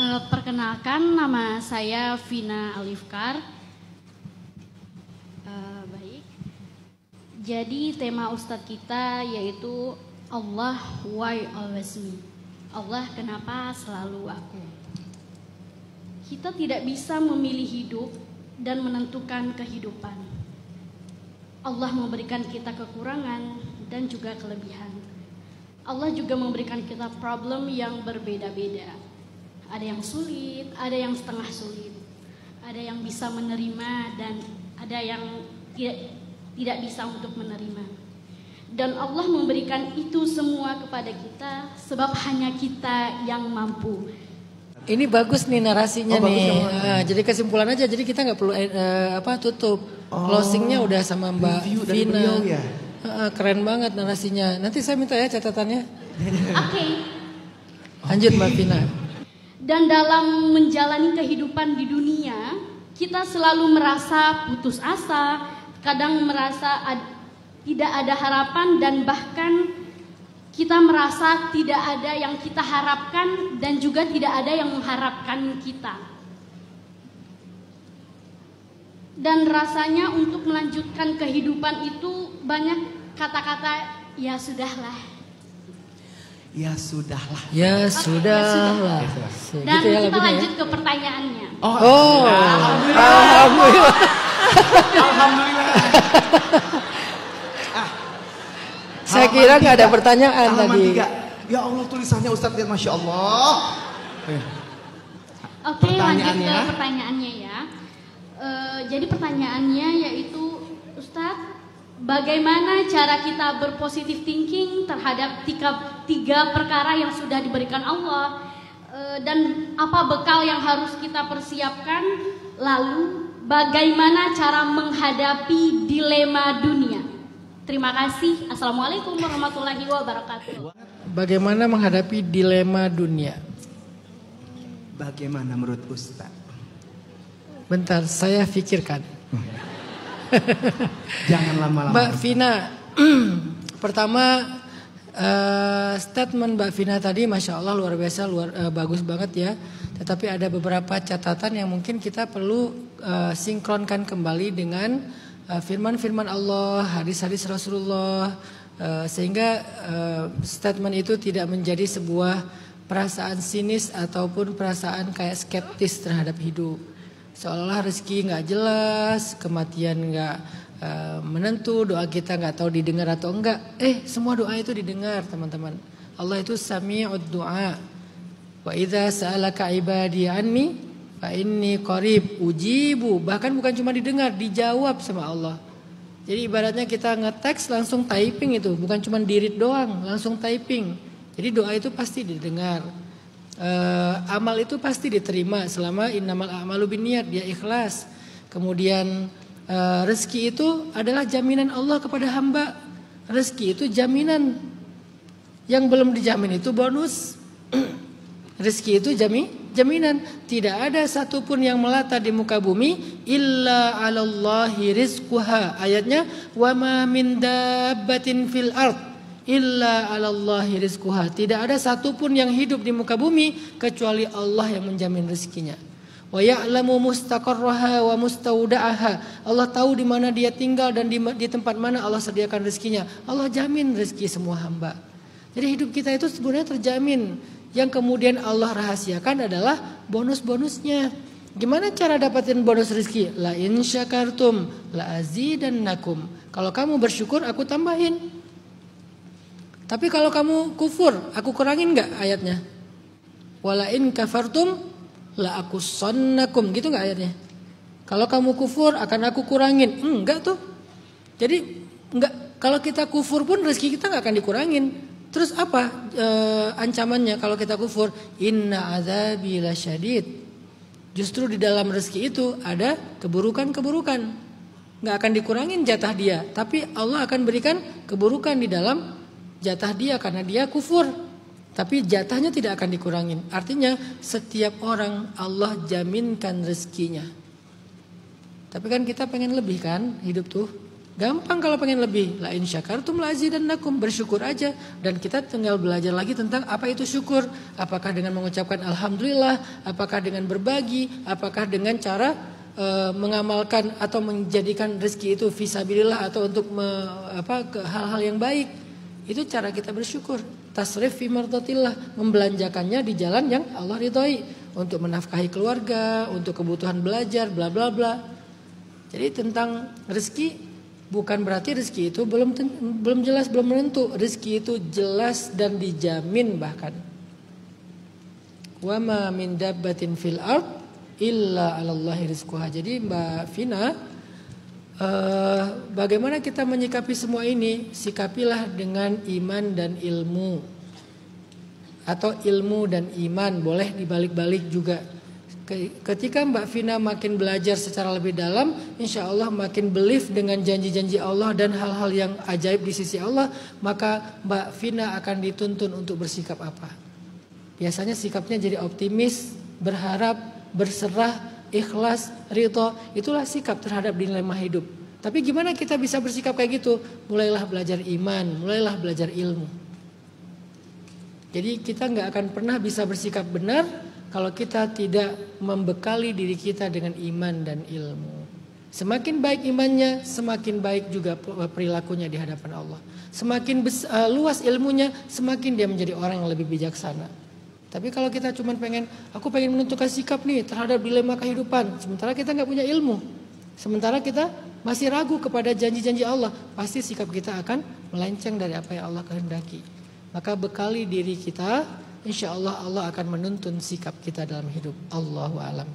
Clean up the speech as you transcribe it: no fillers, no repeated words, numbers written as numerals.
Perkenalkan, nama saya Vina Alifkar. Baik. Jadi tema Ustadz kita yaitu Allah, why always me? Allah, kenapa selalu aku? Kita tidak bisa memilih hidup dan menentukan kehidupan. Allah memberikan kita kekurangan dan juga kelebihan. Allah juga memberikan kita problem yang berbeda-beda. Ada yang sulit, ada yang setengah sulit. Ada yang bisa menerima dan ada yang tidak bisa untuk menerima. Dan Allah memberikan itu semua kepada kita sebab hanya kita yang mampu. Ini bagus nih narasinya nih. Jadi kesimpulan aja. Jadi kita nggak perlu tutup. Closingnya udah sama Mbak Vina. Ya? Keren banget narasinya. Nanti saya minta ya catatannya. Oke. Lanjut Mbak Vina. Dan dalam menjalani kehidupan di dunia, kita selalu merasa putus asa, kadang merasa tidak ada harapan dan bahkan kita merasa tidak ada yang kita harapkan dan juga tidak ada yang mengharapkan kita. Dan rasanya untuk melanjutkan kehidupan itu banyak kata-kata ya sudahlah. Ya sudahlah. Ya sudahlah. Dan gitu ya, kita lanjut ke pertanyaannya. Alhamdulillah. Alhamdulillah. Saya kira nggak ada pertanyaan tadi. 3. Ya Allah, tulisannya Ustadz, lihat, Masya Allah. Oke, lanjut ke pertanyaannya ya. Jadi pertanyaannya yaitu, Ustadz, bagaimana cara kita berpositif thinking terhadap tiga perkara yang sudah diberikan Allah, dan apa bekal yang harus kita persiapkan? Lalu bagaimana cara menghadapi dilema dunia? Terima kasih. Assalamualaikum warahmatullahi wabarakatuh. Bagaimana menghadapi dilema dunia? Bagaimana menurut Ustaz? Bentar, saya pikirkan. Jangan lama-lama. Mbak Vina, pertama statement Mbak Vina tadi, Masya Allah luar biasa, bagus banget ya. Tetapi ada beberapa catatan yang mungkin kita perlu sinkronkan kembali dengan firman-firman Allah, hadis-hadis Rasulullah, sehingga statement itu tidak menjadi sebuah perasaan sinis ataupun perasaan kayak skeptis terhadap hidup. Seolah-olah rezeki nggak jelas, kematian nggak menentu, doa kita nggak tahu didengar atau enggak. Semua doa itu didengar teman-teman. Allah itu sami'ud du'a. Wa idza sa'alaka ibadi anni fa inni qarib ujibu. Bahkan bukan cuma didengar, dijawab sama Allah. Jadi ibaratnya kita nge-text langsung typing itu, bukan cuma di-read doang, langsung typing. Jadi doa itu pasti didengar. Amal itu pasti diterima selama innamal a'malu binniyat, dia ikhlas. Kemudian rezeki itu adalah jaminan Allah kepada hamba. Rezeki itu jaminan. Yang belum dijamin itu bonus. Rezeki itu jaminan. Tidak ada satupun yang melata di muka bumi illa 'alallahi rizquha. Ayatnya wa ma min dabbatin fil ard illa 'alallahi rizquha. Tidak ada satupun yang hidup di muka bumi kecuali Allah yang menjamin rezekinya. Wa ya'lamu mustaqarraha wa mustawda'aha. Allah tahu di mana dia tinggal dan di tempat mana Allah sediakan rezekinya. Allah jamin rezeki semua hamba. Jadi hidup kita itu sebenarnya terjamin. Yang kemudian Allah rahasiakan adalah bonus-bonusnya. Gimana cara dapatin bonus rezeki? La in syakartum la azidannakum. Kalau kamu bersyukur aku tambahin. Tapi kalau kamu kufur, aku kurangin enggak ayatnya? Wala in kafartum la akussannakum, gitu enggak ayatnya? Kalau kamu kufur akan aku kurangin. Enggak tuh. Jadi enggak, kalau kita kufur pun rezeki kita enggak akan dikurangin. Terus apa ancamannya kalau kita kufur? Inna azabi lasyadid. Justru di dalam rezeki itu ada keburukan-keburukan. Enggak akan dikurangin jatah dia, tapi Allah akan berikan keburukan di dalam jatah dia karena dia kufur. Tapi jatahnya tidak akan dikurangin. Artinya setiap orang Allah jaminkan rezekinya. Tapi kan kita pengen lebih kan hidup tuh. Gampang kalau pengen lebih. La in syakartum la azidannakum, bersyukur aja. Dan kita tinggal belajar lagi tentang apa itu syukur. Apakah dengan mengucapkan alhamdulillah, apakah dengan berbagi, apakah dengan cara mengamalkan atau menjadikan rezeki itu fisabilillah atau untuk ke hal-hal yang baik. Itu cara kita bersyukur. Tasrif fi mardatillah, membelanjakannya di jalan yang Allah ridhoi, untuk menafkahi keluarga, untuk kebutuhan belajar, bla bla bla. Jadi tentang rezeki, bukan berarti rezeki itu belum jelas, belum menentu. Rezeki itu jelas dan dijamin bahkan. Wa ma min dabbatin fil ard illa 'alallahi rizquha. Jadi Mbak Vina, bagaimana kita menyikapi semua ini? Sikapilah dengan iman dan ilmu. Atau ilmu dan iman, boleh dibalik-balik juga. Ketika Mbak Vina makin belajar secara lebih dalam, insya Allah makin belief dengan janji-janji Allah dan hal-hal yang ajaib di sisi Allah, maka Mbak Vina akan dituntun untuk bersikap apa? Biasanya sikapnya jadi optimis, berharap, berserah, ikhlas, ridho. Itulah sikap terhadap dilema hidup. Tapi gimana kita bisa bersikap kayak gitu? Mulailah belajar iman, mulailah belajar ilmu. Jadi kita nggak akan pernah bisa bersikap benar kalau kita tidak membekali diri kita dengan iman dan ilmu. Semakin baik imannya, semakin baik juga perilakunya di hadapan Allah. Semakin luas ilmunya, semakin dia menjadi orang yang lebih bijaksana. Tapi kalau kita cuma aku pengen menentukan sikap nih terhadap dilema kehidupan, sementara kita nggak punya ilmu, sementara kita masih ragu kepada janji-janji Allah, pasti sikap kita akan melenceng dari apa yang Allah kehendaki. Maka bekali diri kita, insya Allah Allah akan menuntun sikap kita dalam hidup. Allahu a'lam.